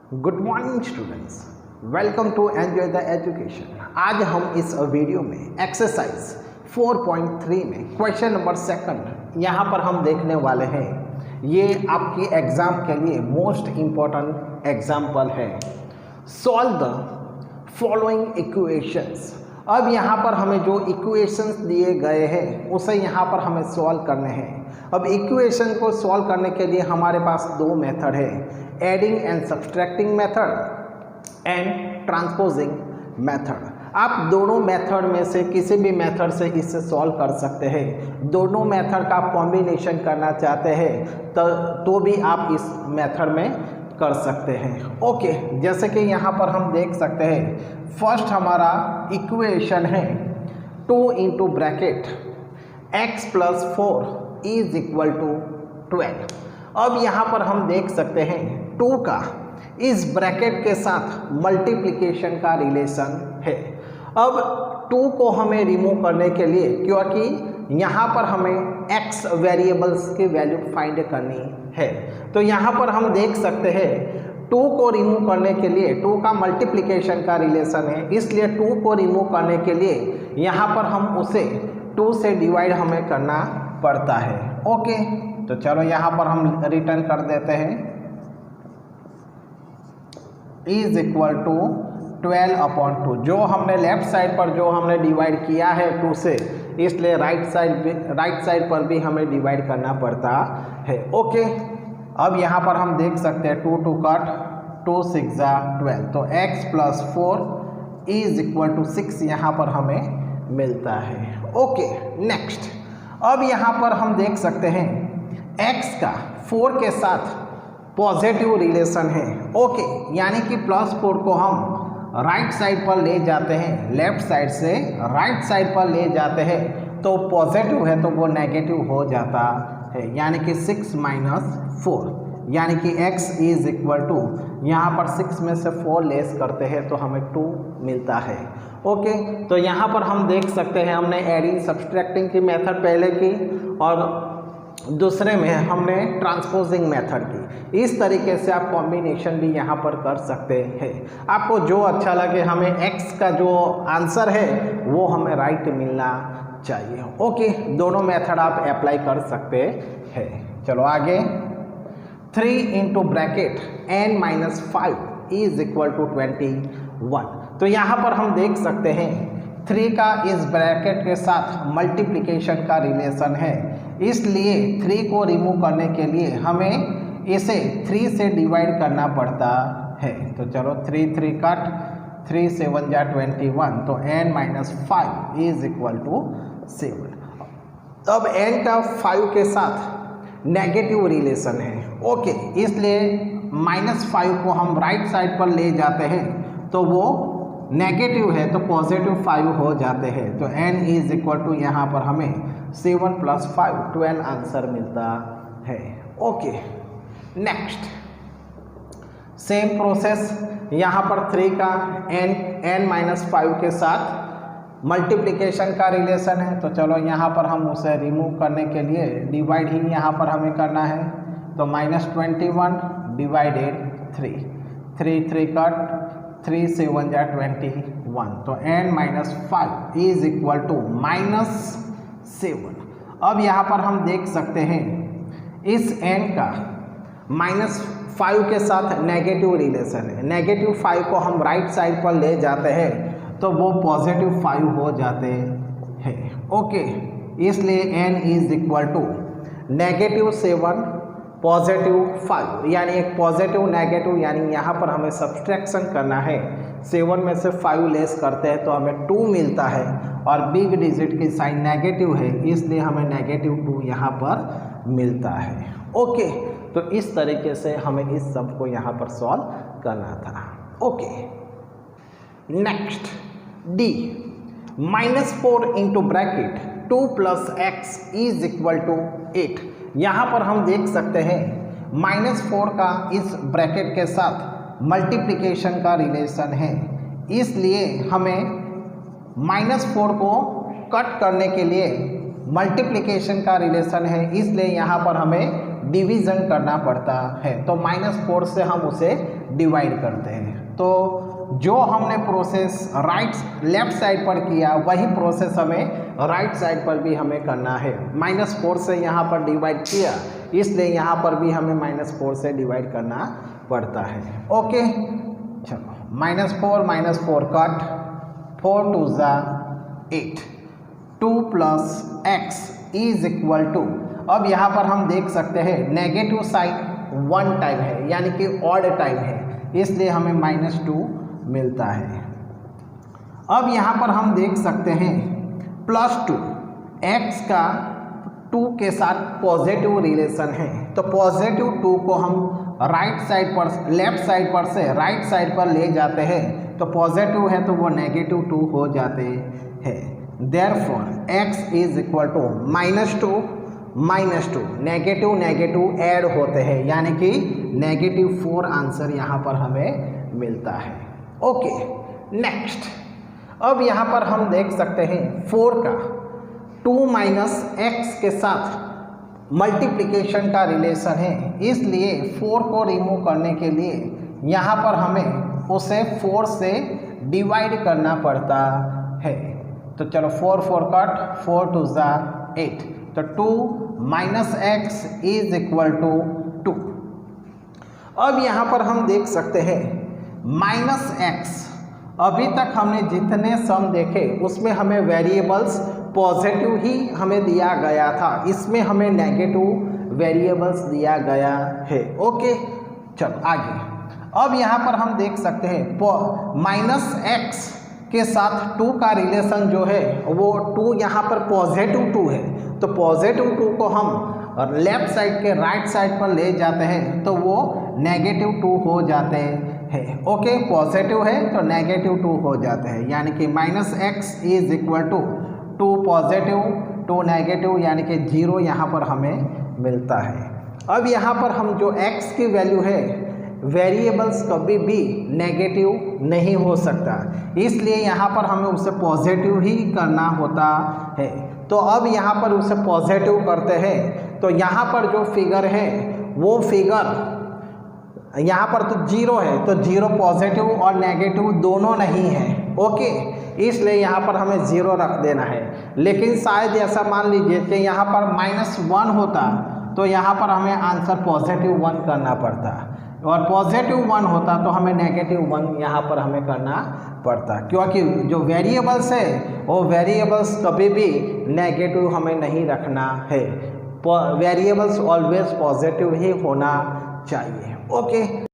Good morning students, welcome to enjoy the education. आज हम इस वीडियो में एक्सरसाइज 4.3 में क्वेश्चन नंबर 2 यहाँ पर हम देखने वाले हैं। ये आपकी एग्ज़ाम के लिए मोस्ट इम्पॉर्टेंट एग्जाम्पल है। Solve the following equations. अब यहाँ पर हमें जो इक्वेशंस दिए गए हैं उसे यहाँ पर हमें सॉल्व करने हैं। अब इक्वेशन को सॉल्व करने के लिए हमारे पास दो मेथड है, adding and subtracting method and transposing method. आप दोनों मेथड में से किसी भी मेथड से इसे सॉल्व कर सकते हैं। दोनों मेथड का कॉम्बिनेशन करना चाहते हैं तो भी आप इस मेथड में कर सकते हैं। ओके, जैसे कि यहाँ पर हम देख सकते हैं, फर्स्ट हमारा इक्वेशन है 2 into bracket x plus 4 is equal to 12। अब यहाँ पर हम देख सकते हैं 2 का इस ब्रैकेट के साथ मल्टीप्लिकेशन का रिलेशन है। अब 2 को हमें रिमूव करने के लिए, क्योंकि यहाँ पर हमें x वेरिएबल्स की वैल्यू फाइंड करनी है, तो यहाँ पर हम देख सकते हैं 2 को रिमूव करने के लिए 2 का मल्टीप्लिकेशन का रिलेशन है, इसलिए 2 को रिमूव करने के लिए यहाँ पर हम उसे 2 से डिवाइड हमें करना पड़ता है। ओके, तो चलो यहाँ पर हम रिटर्न कर देते हैं, इज इक्वल टू 12/2। जो हमने लेफ्ट साइड पर जो हमने डिवाइड किया है 2 से, इसलिए राइट साइड पर भी हमें डिवाइड करना पड़ता है। ओके, अब यहाँ पर हम देख सकते हैं 2 कट 2 6 12, तो x plus 4 is equal to 6 यहाँ पर हमें मिलता है। Okay, next. अब यहाँ पर हम देख सकते हैं x का 4 के साथ पॉजिटिव रिलेशन है। ओके, यानी कि प्लस 4 को हम राइट साइड पर ले जाते हैं, लेफ्ट साइड से राइट साइड पर ले जाते हैं तो पॉजिटिव है तो वो नेगेटिव हो जाता है, यानी कि 6 - 4, यानी कि x इज इक्वल टू, यहाँ पर 6 में से 4 लेस करते हैं तो हमें 2 मिलता है। ओके, तो यहाँ पर हम देख सकते हैं हमने एडिंग सब्सट्रैक्टिंग की मेथड पहले की और दूसरे में हमने ट्रांसपोजिंग मेथड की। इस तरीके से आप कॉम्बिनेशन भी यहाँ पर कर सकते हैं। आपको जो अच्छा लगे, हमें x का जो आंसर है वो हमें राइट मिलना चाहिए। ओके, दोनों मेथड आप अप्लाई कर सकते हैं। चलो आगे, 3 into bracket n-5 is equal to 21। तो यहाँ पर हम देख सकते हैं 3 का इस ब्रैकेट के साथ मल्टीप्लिकेशन का रिलेशन है, इसलिए 3 को रिमूव करने के लिए हमें इसे 3 से डिवाइड करना पड़ता है। तो चलो 3 कट 3 7 जा 21, तो n-5 इज इक्वल टू 7। अब n का 5 के साथ नेगेटिव रिलेशन है। ओके, इसलिए -5 को हम राइट साइड पर ले जाते हैं तो वो नेगेटिव है तो पॉजिटिव 5 हो जाते हैं, तो n इज इक्वल टू, यहाँ पर हमें 7 + 5 12 आंसर मिलता है। ओके, नेक्स्ट सेम प्रोसेस, यहाँ पर 3 का n-5 के साथ मल्टीप्लिकेशन का रिलेशन है, तो चलो यहाँ पर हम उसे रिमूव करने के लिए डिवाइड ही यहाँ पर हमें करना है, तो -21 डिवाइडेड 3 कट 3 7 जा 21, तो n-5 इज इक्वल टू -7। अब यहाँ पर हम देख सकते हैं इस n का -5 के साथ नेगेटिव रिलेशन है। नेगेटिव 5 को हम राइट साइड पर ले जाते हैं तो वो पॉजिटिव 5 हो जाते हैं। ओके, इसलिए n इज इक्वल टू -7 +5, यानी एक पॉजिटिव नेगेटिव, यानी यहाँ पर हमें सब्सट्रैक्शन करना है। 7 में से 5 लेस करते हैं तो हमें 2 मिलता है और बिग डिजिट की साइन नेगेटिव है, इसलिए हमें -2 यहाँ पर मिलता है। ओके, तो इस तरीके से हमें इस सब को यहाँ पर सॉल्व करना था। Okay, next D, -4 into bracket 2 + x is equal to 8। यहाँ पर हम देख सकते हैं -4 का इस ब्रैकेट के साथ मल्टीप्लिकेशन का रिलेशन है, इसलिए हमें -4 को कट करने के लिए मल्टीप्लिकेशन का रिलेशन है, इसलिए यहाँ पर हमें डिवीज़न करना पड़ता है। तो -4 से हम उसे डिवाइड करते हैं। तो जो हमने प्रोसेस लेफ्ट साइड पर किया वही प्रोसेस हमें राइट साइड पर भी हमें करना है। -4 से यहाँ पर डिवाइड किया, इसलिए यहाँ पर भी हमें -4 से डिवाइड करना पड़ता है। ओके, चलो -4 कट, 4 2 ज़ा 8, 2 + x इज इक्वल टू, अब यहाँ पर हम देख सकते हैं नेगेटिव साइन 1 टाइम है, यानी कि ऑड टाइम है, इसलिए हमें -2 मिलता है। अब यहाँ पर हम देख सकते हैं +2, x का 2 के साथ पॉजिटिव रिलेशन है, तो पॉजिटिव 2 को हम लेफ्ट साइड पर से राइट साइड पर ले जाते हैं, तो पॉजिटिव है तो वो -2 हो जाते हैं। Therefore x is equal to -2 negative add होते हैं, यानी कि -4 आंसर यहाँ पर हमें मिलता है। ओके, नेक्स्ट, अब यहाँ पर हम देख सकते हैं 4 का 2 - x के साथ मल्टीप्लिकेशन का रिलेशन है, इसलिए 4 को रिमूव करने के लिए यहाँ पर हमें उसे 4 से डिवाइड करना पड़ता है। तो चलो 4 कट, 4 2 ज़ा 8, तो 2 - x इज इक्वल टू 2। अब यहाँ पर हम देख सकते हैं -x, अभी तक हमने जितने सम देखे उसमें हमें वेरिएबल्स पॉजिटिव ही हमें दिया गया था, इसमें हमें नेगेटिव वेरिएबल्स दिया गया है। ओके, चलो आगे। अब यहाँ पर हम देख सकते हैं -x के साथ 2 का रिलेशन जो है वो 2 यहाँ पर पॉजिटिव 2 है, तो पॉजिटिव 2 को हम लेफ्ट साइड के राइट साइड पर ले जाते हैं तो वो -2 हो जाते हैं। ओके, पॉजिटिव है तो -2 हो जाते हैं, यानी कि -x is equal to 2 positive 2 negative, यानी कि 0 यहाँ पर हमें मिलता है। अब यहाँ पर हम जो x की वैल्यू है, वेरिएबल्स कभी भी नेगेटिव नहीं हो सकता, इसलिए यहाँ पर हमें उसे पॉजिटिव ही करना होता है। तो अब यहाँ पर उसे पॉजिटिव करते हैं, तो यहाँ पर जो फिगर है वो फिगर यहाँ पर तो 0 है, तो 0 पॉजिटिव और नेगेटिव दोनों नहीं है। ओके, इसलिए यहाँ पर हमें 0 रख देना है। लेकिन शायद ऐसा मान लीजिए कि यहाँ पर -1 होता, तो यहाँ पर हमें आंसर +1 करना पड़ता, और +1 होता तो हमें -1 यहाँ पर हमें करना पड़ता, क्योंकि जो वेरिएबल्स है वो वेरिएबल्स कभी भी नेगेटिव हमें नहीं रखना है, वेरिएबल्स ऑलवेज पॉजिटिव ही होना चाहिए। ओके,